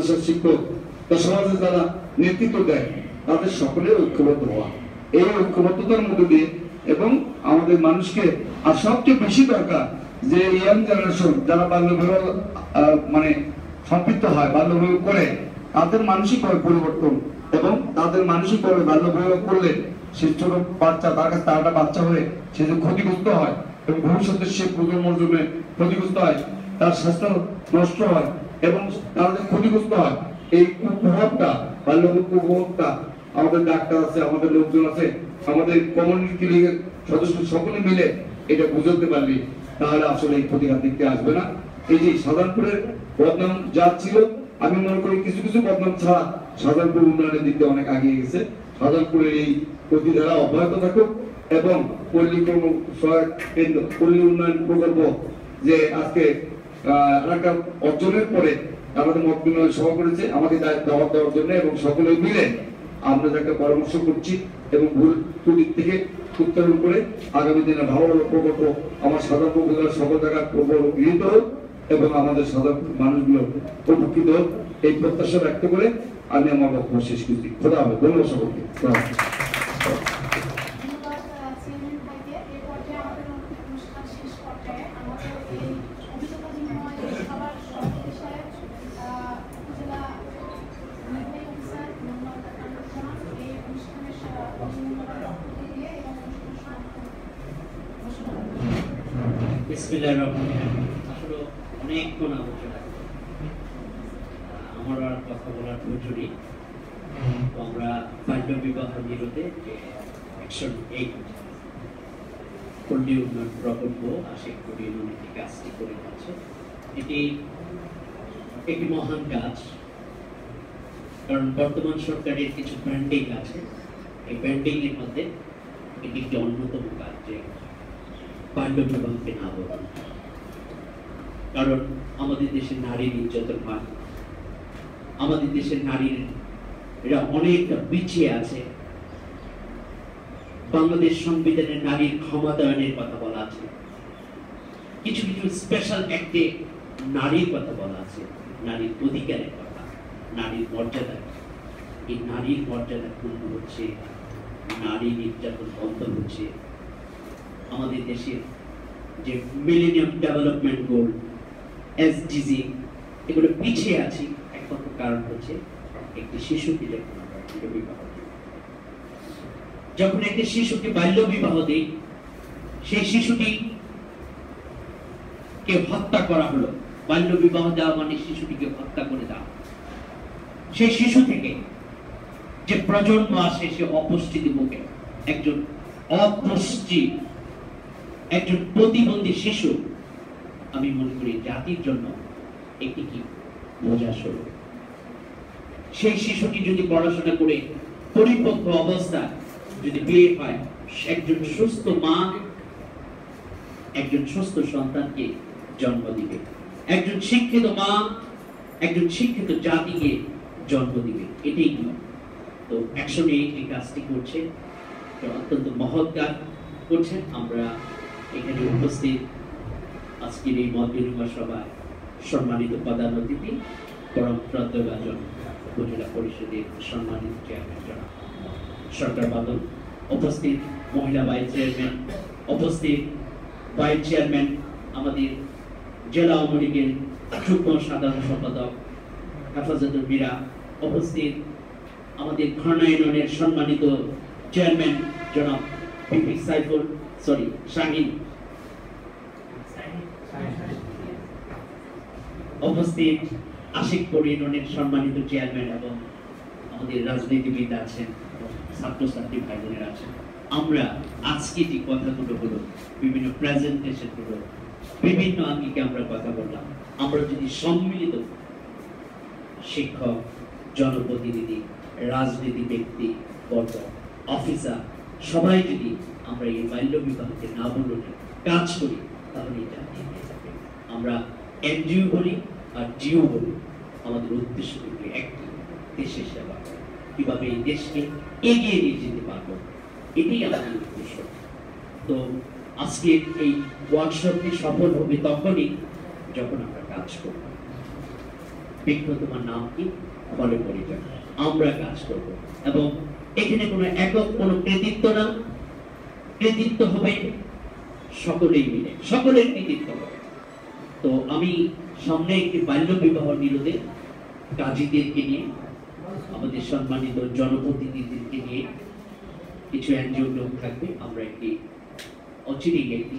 মাদ্রাসার শিক্ষক, সমাজে যারা নেতৃত্ব দেয়, তাদের সকলের ঐক্যবদ্ধ হওয়া। এই ঐক্যবদ্ধতার মধ্যে দিয়ে এবং আমাদের মানুষকে, আর সবচেয়ে বেশি দরকার যে ইয়াং জেনারেশন যারা বাল্যবিবাহ মানে সম্পৃক্ত হয়, বাল্যবিবাহ করে, তাদের মানসিক পরিবর্তন এবং তাদের মানসিক বাল্যবিবাহ করলে সে ছোট বাচ্চা, তার কাছে তারটা বাচ্চা হয়ে সে যে ক্ষতিগ্রস্ত হয় এবং ভবিষ্যতে সে প্রজন্মের জন্য ক্ষতিগ্রস্ত হয়, তার স্বাস্থ্য নষ্ট হয় এবং তাদের ক্ষতিগ্রস্ত হয়। এই কুপ্রভাবটা, বাল্যবিবাহ কুপ্রভাবটা আমাদের ডাক্তার আছে, আমাদের লোকজন আছে, আমাদের কমিউনিটি লীগের সদস্য সকলে মিলে এটা বুঝতে পারলি, তাহলে আসলে এই প্রতিঘাত দেখতে আসবে না। এই যে সাধারণপুরের বদনাম যা ছিল, আমি মনে করি কিছু কিছু বদনাম ছাড়া সাধারণপুর উন্নয়নের দিকে অনেক এগিয়ে গেছে। সাধারণপুরের এই প্রতিধারা অব্যাহত থাকুক এবং পল্লী কর্ম সহায়ক কেন্দ্র, পল্লী উন্নয়ন প্রকল্প যে আজকে এলাকা অর্জনের পরে আমাদের মত বিনিময় সভা করেছে আমাদের দাওয়াত দেওয়ার জন্য, এবং সকলে মিলে আমরা যাকে পরামর্শ করছি এবং ভুল ত্রুটি থেকে উত্তরণ করে আগামী দিনে ভালো ভালো প্রকল্প আমার সাধারণ উপজেলার সকল জায়গায় প্রকল্প গৃহীত হোক এবং আমাদের সাধারণ মানুষগুলো উপকৃত হোক, এই প্রত্যাশা ব্যক্ত করে আমি আমার বক্তব্য শেষ করছি। খোদা হবে, ধন্যবাদ সকলকে। আসলে অনেকক্ষণ আলোচনা, আমার আর কথা বলার প্রচুরই। আমরা বাল্য বিবাহ বিরোধে যে অ্যাকশন 8 পল্লী উন্নয়ন প্রকল্প আশিকপুর ইউনিটি কাজটি করে যাচ্ছে, এটি একটি মহান কাজ। কারণ বর্তমান সরকারের কিছু ব্র্যান্ডিং আছে, এই ব্র্যান্ডিং এর মধ্যে এটি একটি অন্যতম কাজ যে বাল্য বিবাহকে না বলা। কারণ আমাদের দেশের নারীর নির্যাতন হয়, আমাদের দেশের নারীরা অনেকটা পিছিয়ে আছে। বাংলাদেশ সংবিধানে নারীর ক্ষমতায়নের কথা বলা আছে, কিছু কিছু স্পেশাল অ্যাক্টে নারীর কথা বলা আছে, নারীর অধিকারের কথা, নারীর মর্যাদা। এই নারীর মর্যাদা পূর্ণ হচ্ছে, নারী নির্যাতন বন্ধ হচ্ছে। আমাদের দেশের যে মিলেনিয়াম ডেভেলপমেন্ট গোল SDG, এগুলো পিছিয়ে আছি, একমাত্র কারণ হচ্ছে একটি শিশুকে যখন আমরা বাল্য বিবাহ দিই, যখন একটি শিশুকে বাল্য বিবাহ দিই, সেই শিশুটিকে হত্যা করা হলো। বাল্য বিবাহ দেওয়া মানে শিশুটিকে হত্যা করে দেওয়া। সেই শিশু থেকে যে প্রজন্ম আসে সে অপুষ্টিতে ভোগে। একজন অপুষ্টি, একজন প্রতিবন্ধী শিশু আমি মনে করি জাতির জন্য একটি কি বোঝা স্বরূপ। সেই শিশুটি যদি পড়াশোনা করে পরিপক্ক অবস্থা যদি বিয়ে হয়, একজন সুস্থ মা একজন সুস্থ সন্তানকে জন্ম দিবে। একজন শিক্ষিত মা একজন শিক্ষিত জাতিকে জন্ম দিবে। এটাই কি তো একসঙ্গে এই কাজটি করছে, অত্যন্ত মহৎ কাজ করছে। আমরা এখানে উপস্থিত আজকের এই মত বিনিময় সভায় সম্মানিত প্রধান অতিথি পরম শ্রদ্ধাভাজন উপজেলা পরিষদের সম্মানিত চেয়ারম্যান জনাব সরকার বাদল, উপস্থিত মহিলা ভাইস চেয়ারম্যান, উপস্থিত ভাইস চেয়ারম্যান আমাদের জেলা আওয়ামী লীগের যুগ্ম সাধারণ সম্পাদক হেফাজতুল মীরা, উপস্থিত আমাদের খর্ণা ইউনিয়নের সম্মানিত চেয়ারম্যান জনাব পিপি সাইফুল শাহিন, উপস্থিত আশিকপুর ইউনিয়নের সম্মানিত চেয়ারম্যান এবং আমাদের রাজনীতিবিদ আছেন, ছাত্রছাত্রী ভাই বোনেরা আছেন। আমরা আজকে যে কথাগুলো হলো, বিভিন্ন প্রেজেন্টেশন হলো, বিভিন্ন আঙ্গিকে আমরা কথা বললাম, আমরা যদি সম্মিলিত শিক্ষক, জনপ্রতিনিধি, রাজনীতি ব্যক্তি বর্গ, অফিসার সবাই যদি আমরা এই বাল্য বিবাহকে না বলে কাজ করি, তাহলে এটা এগিয়ে যাবে। আমরা এনজিও বলি আর জিও বলি, আমাদের উদ্দেশ্য কিন্তু একটি, দেশের সেবা। কিভাবে এই দেশকে এগিয়ে নিয়ে যেতে পারবো, এটাই আমাদের উদ্দেশ্য। তো আজকে এই ওয়ার্কশপটি সফল হবে তখনই যখন আমরা কাজ করব। বিঘ্ন তোমার নাম কি, ফলে পরিচয়। আমরা কাজ করব এবং এখানে কোনো একক কোনো কৃতিত্ব না, কৃতিত্ব হবে সকলেই মিলে, সকলের কৃতিত্ব হবে। তো আমি সামনে একটি বাল্য বিবাহ নিরোধে কাজীদেরকে নিয়ে, আমাদের সম্মানিত জনপ্রতিনিধিদেরকে নিয়ে, কিছু এনজিও লোক থাকবে, আমরা একটি অচিরেই একটি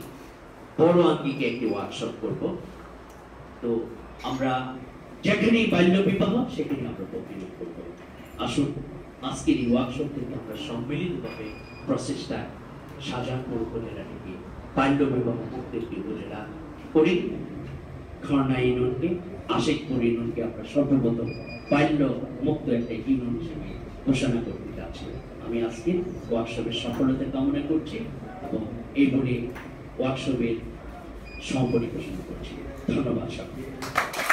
বড় আঙ্গিকে একটি ওয়ার্কশপ করব। তো আমরা যেখানেই বাল্য বিবাহ সেখানে আমরা প্রতিরোধ করব। আসুন আজকের এই ওয়ার্কশপ থেকে আমরা সম্মিলিতভাবে প্রচেষ্টা শাহজাহানপুর উপজেলা থেকে বাল্য বিবাহ মুক্তের উপজেলা করি। খর্না ইউনিয়নকে, আশিকপুর ইউনিয়নকে আমরা সর্বপ্রথম বাল্য মুক্ত একটা ইউনিয়ন হিসেবে ঘোষণা করতে যাচ্ছি। আমি আজকে ওয়ার্কশপের সফলতা কামনা করছি এবং এই বলে ওয়ার্কশপের সমাপনী ঘোষণা করছি। ধন্যবাদ সকলকে।